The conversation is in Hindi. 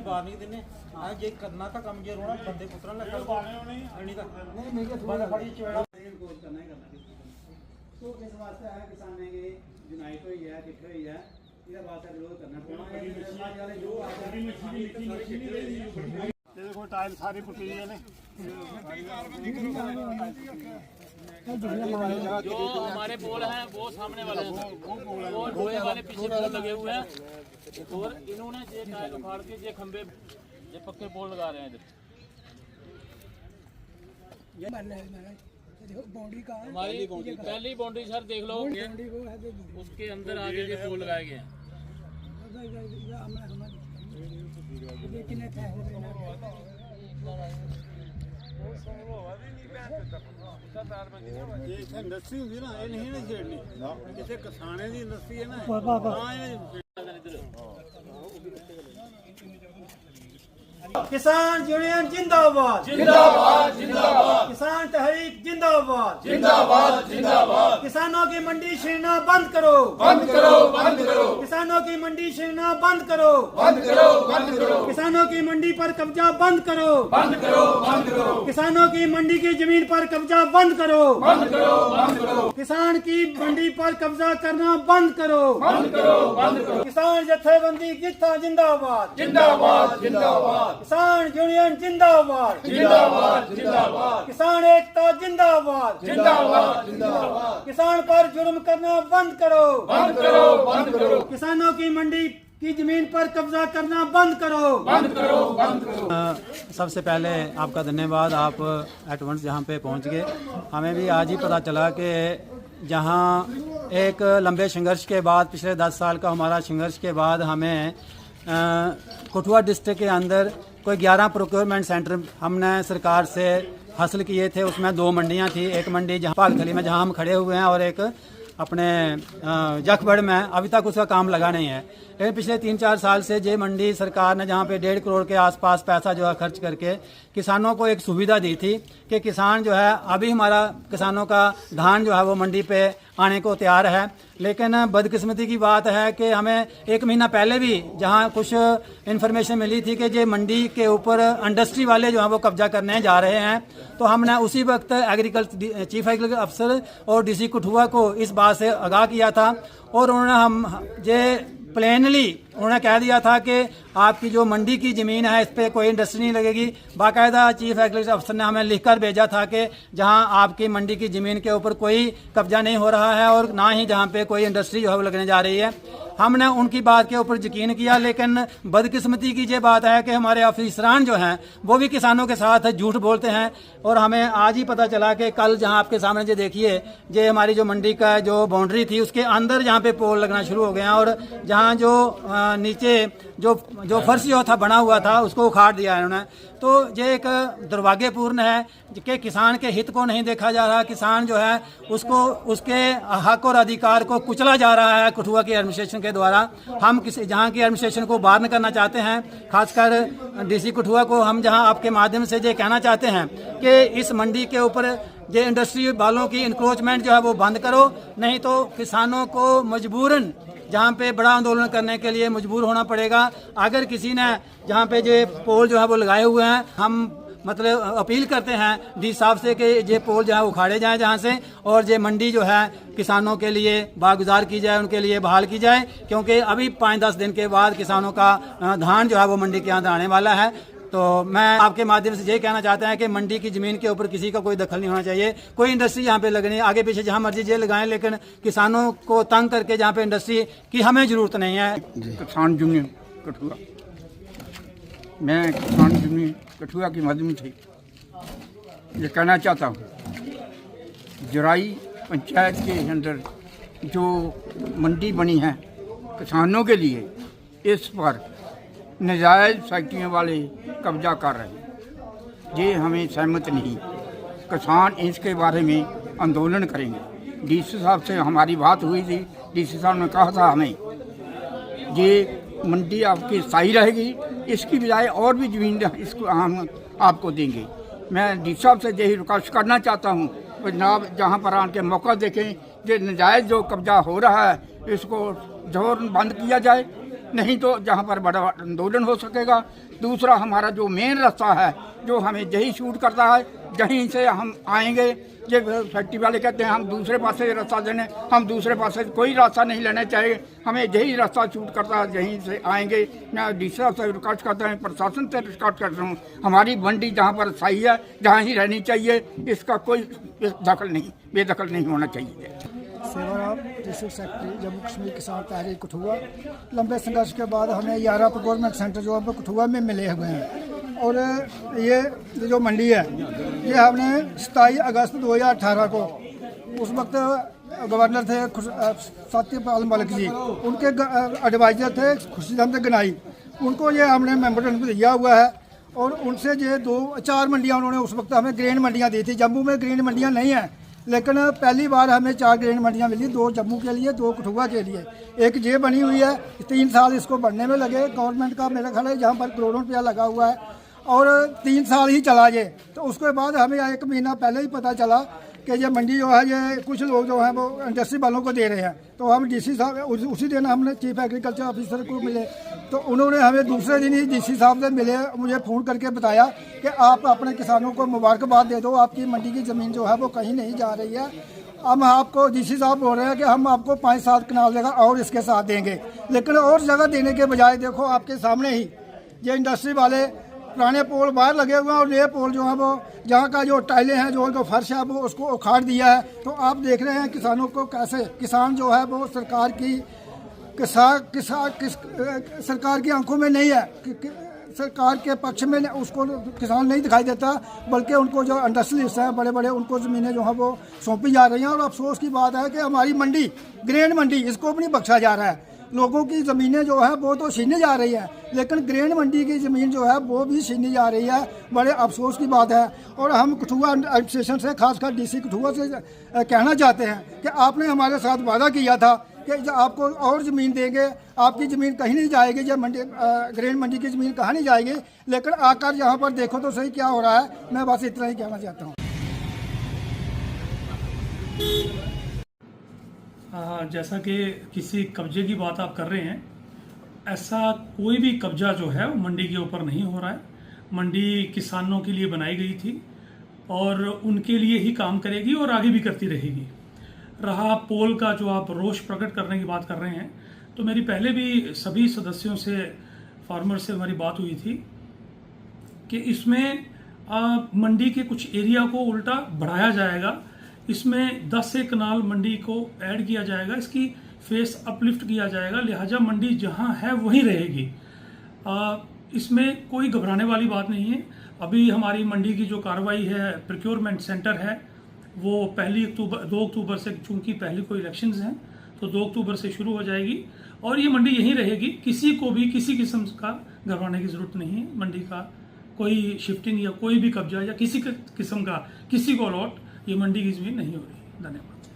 बाहर नहीं देने ये करना था कम जे रोना बंदे पुत्रा लगा नहीं था नहीं के थोड़ा फड़ी चोड़ा कोर्स करना ही करना तो किस वास्ते है किसान ने ये यूनाइट हुई है इकट्ठे हुई है ਇਹਦਾ ਵਾਸਤੇ ਵਿਰੋਧ ਕਰਨਾ ਪਊਗਾ ਸਮਾਜ ਵਾਲੇ ਜੋ ਆਖਰੀ ਮੱਛੀ देखो टाइल सारी पुटी हुई है जो हमारे पोल हैं वो सामने वाले हैं वो लोहे वाले पीछे पोल लगे हुए हैं और इन्होंने ये टाइल उखाड़ के ये खंबे ये पक्के पोल लगा रहे हैं इधर। बाउंड्री का हमारी पहली बाउंड्री सर देख लो उसके अंदर आगे के पोल लगाए गए हैं। इंडस्ट्री होंगी ना ये नहीं ना छेड़नी इसे किसाने की इंडस्ट्री है ना किसान यूनियन जिंदाबाद जिंदाबाद जिंदाबाद किसान तहरीक जिंदाबाद जिंदाबाद जिंदाबाद किसानों की मंडी छीनना बंद करो बंद करो बंद करो किसानों की मंडी छीनना बंद करो बंद करो बंद करो किसानों की मंडी पर कब्जा बंद करो बंद करो बंद करो किसानों की मंडी की जमीन पर कब्जा बंद करो बंद करो बंद करो किसान की मंडी पर कब्जा करना बंद करो बंद करो बंद करो किसान जत्थेबंदी गिद्धा जिंदाबाद जिंदाबाद जिंदाबाद किसान यूनियन जिंदाबाद जिंदाबाद जिंदाबाद किसान एकता जिंदाबाद जिंदाबाद जिंदाबाद किसान पर जुर्म करना बंद करो बंद करो बंद करो किसानों की मंडी की जमीन पर कब्जा करना बंद करो बंद करो बंद करो। सबसे पहले आपका धन्यवाद, आप एट वंस यहाँ पे पहुँच गए। हमें भी आज ही पता चला कि जहाँ एक लंबे संघर्ष के बाद पिछले 10 साल का हमारा संघर्ष के बाद हमें कठुआ डिस्ट्रिक्ट के अंदर कोई 11 प्रोक्योरमेंट सेंटर हमने सरकार से हासिल किए थे। उसमें 2 मंडियां थी, एक मंडी जहाँ पागथली में जहाँ हम खड़े हुए हैं और एक अपने जखबड़ में अभी तक उसका काम लगा नहीं है। लेकिन पिछले 3-4 साल से ये मंडी सरकार ने जहाँ पे 1.5 करोड़ के आसपास पैसा जो है खर्च करके किसानों को एक सुविधा दी थी कि किसान जो है अभी हमारा किसानों का धान जो है वो मंडी पे आने को तैयार है। लेकिन बदकिस्मती की बात है कि हमें 1 महीना पहले भी जहाँ कुछ इन्फॉर्मेशन मिली थी कि ये मंडी के ऊपर इंडस्ट्री वाले जो हैं वो कब्जा करने जा रहे हैं, तो हमने उसी वक्त चीफ एग्रीकल्चर अफसर और डीसी कठुआ को इस बात से आगाह किया था और उन्होंने ये प्लेनली उन्होंने कह दिया था कि आपकी जो मंडी की ज़मीन है इस पर कोई इंडस्ट्री नहीं लगेगी। बाकायदा चीफ एग्रीकल्चर अफसर ने हमें लिखकर भेजा था कि जहां आपकी मंडी की ज़मीन के ऊपर कोई कब्जा नहीं हो रहा है और ना ही जहां पे कोई इंडस्ट्री जो है वो लगने जा रही है। हमने उनकी बात के ऊपर यकीन किया, लेकिन बदकिस्मती की ये बात है कि हमारे अफसरान जो हैं वो भी किसानों के साथ झूठ बोलते हैं। और हमें आज ही पता चला कि कल जहां आपके सामने जो देखिए ये हमारी जो मंडी का जो बाउंड्री थी उसके अंदर जहां पे पोल लगना शुरू हो गए हैं और जहां जो नीचे जो फर्श जो था बना हुआ था उसको उखाड़ दिया है उन्होंने। तो ये एक दुर्भाग्यपूर्ण है कि किसान के हित को नहीं देखा जा रहा, किसान जो है उसको उसके हक और अधिकार को कुचला जा रहा है कठुआ की एडमिनिस्ट्रेशन के द्वारा। हम किसी जहाँ की एडमिनिस्ट्रेशन को बाहर करना चाहते हैं, खासकर डीसी कठुआ को हम जहाँ आपके माध्यम से ये कहना चाहते हैं कि इस मंडी के ऊपर ये इंडस्ट्री वालों की इंक्रोचमेंट जो है वो बंद करो, नहीं तो किसानों को मजबूरन जहाँ पे बड़ा आंदोलन करने के लिए मजबूर होना पड़ेगा। अगर किसी ने जहाँ पे ये पोल जो है वो लगाए हुए हैं, हम मतलब अपील करते हैं डी साहब से कि ये पोल जो है उखाड़े जाएं जहाँ से और ये मंडी जो है किसानों के लिए बागुजार की जाए, उनके लिए बहाल की जाए, क्योंकि अभी 5-10 दिन के बाद किसानों का धान जो है वो मंडी के अंदर आने वाला है। तो मैं आपके माध्यम से यही कहना चाहता है कि मंडी की ज़मीन के ऊपर किसी का कोई दखल नहीं होना चाहिए। कोई इंडस्ट्री यहाँ पे लगनी है, आगे पीछे जहाँ मर्जी ये लगाएं, लेकिन किसानों को तंग करके जहाँ पे इंडस्ट्री की हमें ज़रूरत नहीं है। किसान यूनियन कठुआ, मैं किसान यूनियन कठुआ के माध्यम से ये कहना चाहता हूँ, जराई पंचायत के अंदर जो मंडी बनी है किसानों के लिए, इस पर नजायज़ फैक्ट्रियों वाले कब्जा कर रहे हैं। ये हमें सहमत नहीं। किसान इसके बारे में आंदोलन करेंगे। डीसी साहब से हमारी बात हुई थी, डीसी साहब ने कहा था हमें ये मंडी आपकी स्थायी रहेगी, इसकी बजाय और भी ज़मीन इसको हम आपको देंगे। मैं डीसी साहब से यही रिक्वेस्ट करना चाहता हूँ जनाब, जहाँ पर आके मौका देखें, ये नजायज़ जो कब्जा हो रहा है इसको ज़ोर बंद किया जाए नहीं तो जहाँ पर बड़ा आंदोलन हो सकेगा। दूसरा हमारा जो मेन रास्ता है जो हमें यही शूट करता है, जहीं से हम आएंगे, ये फैक्ट्री वाले कहते हैं हम दूसरे पास से रास्ता देने, हम दूसरे पास से कोई रास्ता नहीं लेना चाहिए, हमें यही रास्ता शूट करता है, यहीं से आएंगे। मैं डी साहब से रिकॉर्ड करता हूँ, प्रशासन से रिकॉर्ड करता हूँ, हमारी मंडी जहाँ पर सही है, जहाँ ही रहनी चाहिए, इसका कोई बेदखल नहीं होना चाहिए। सेवाराम, डिस्ट्रिक्ट सेक्रेटरी जम्मू कश्मीर किसान तहरीक कठुआ। लंबे संघर्ष के बाद हमें 11 गवर्नमेंट सेंटर जो है कठुआ में मिले हुए हैं और ये जो मंडी है ये हमने 27 अगस्त 2018 को, उस वक्त गवर्नर थे सत्यपाल मलिक जी, उनके एडवाइजर थे खुर्शीद गनाई, उनको ये हमने मेमोरेंडम दिया हुआ है और उनसे ये 4 मंडियाँ उन्होंने उस वक्त हमें ग्रेन मंडियाँ दी थी। जम्मू में ग्रेन मंडियाँ नहीं हैं, लेकिन पहली बार हमें 4 ग्रेन मंडियाँ मिली, 2 जम्मू के लिए, 2 कठुआ के लिए। एक ये बनी हुई है, 3 साल इसको बनने में लगे, गवर्नमेंट का मेरा ख्याल है जहाँ पर करोड़ों रुपया लगा हुआ है और 3 साल ही चला ये। तो उसके बाद हमें 1 महीना पहले ही पता चला कि ये मंडी जो है ये कुछ लोग जो हैं वो इंडस्ट्री वालों को दे रहे हैं। तो हम डीसी साहब उसी दिन हमने चीफ एग्रीकल्चर ऑफिसर को मिले, तो उन्होंने हमें दूसरे दिन ही डीसी साहब से मिले, मुझे फ़ोन करके बताया कि आप अपने किसानों को मुबारकबाद दे दो, आपकी मंडी की ज़मीन जो है वो कहीं नहीं जा रही है। हम आपको डीसी साहब बोल रहे हैं कि हम आपको 5-7 कनाल जगह और इसके साथ देंगे, लेकिन और जगह देने के बजाय देखो आपके सामने ही ये इंडस्ट्री वाले पुराने पोल बाहर लगे हुए हैं और नए पोल जो है वो जहाँ का जो टाइलें हैं, जो उनका फर्श है, वो उसको उखाड़ दिया है। तो आप देख रहे हैं किसानों को कैसे, किसान जो है वो सरकार की आंखों में नहीं है, सरकार के पक्ष में उसको किसान नहीं दिखाई देता, बल्कि उनको जो इंडस्ट्रियलिस्ट हैं बड़े बड़े, उनको ज़मीनें जो है वो सौंपी जा रही हैं। और अफसोस की बात है कि हमारी मंडी, ग्रेन मंडी, इसको भी नहीं बख्शा जा रहा है। लोगों की ज़मीनें जो है वो तो छीनी जा रही है, लेकिन ग्रेन मंडी की ज़मीन जो है वो भी छीनी जा रही है। बड़े अफसोस की बात है। और हम कठुआ एडमिनिस्ट्रेशन से, खासकर डीसी कठुआ से कहना चाहते हैं कि आपने हमारे साथ वादा किया था कि आपको और ज़मीन देंगे, आपकी ज़मीन कहीं नहीं जाएगी, जब मंडी ग्रेन मंडी की ज़मीन कहाँ नहीं जाएगी, लेकिन आकर यहाँ पर देखो तो सही क्या हो रहा है। मैं बस इतना ही कहना चाहता हूँ। जैसा कि किसी कब्जे की बात आप कर रहे हैं, ऐसा कोई भी कब्जा जो है वो मंडी के ऊपर नहीं हो रहा है। मंडी किसानों के लिए बनाई गई थी और उनके लिए ही काम करेगी और आगे भी करती रहेगी। रहा पोल का जो आप रोष प्रकट करने की बात कर रहे हैं, तो मेरी पहले भी सभी सदस्यों से, फार्मर से हमारी बात हुई थी कि इसमें मंडी के कुछ एरिया को उल्टा बढ़ाया जाएगा, इसमें 10 से कनाल मंडी को ऐड किया जाएगा, इसकी फेस अपलिफ्ट किया जाएगा, लिहाजा मंडी जहां है वहीं रहेगी। इसमें कोई घबराने वाली बात नहीं है। अभी हमारी मंडी की जो कार्रवाई है, प्रोक्योरमेंट सेंटर है, वो 2 अक्टूबर से, चूंकि पहले कोई इलेक्शंस हैं तो 2 अक्टूबर से शुरू हो जाएगी और ये मंडी यहीं रहेगी। किसी को भी किसी किस्म का घबराने की जरूरत नहीं है। मंडी का कोई शिफ्टिंग या कोई भी कब्जा या किसी किस्म का किसी को अलॉट ये मंडी की जमीन नहीं हो रही। धन्यवाद।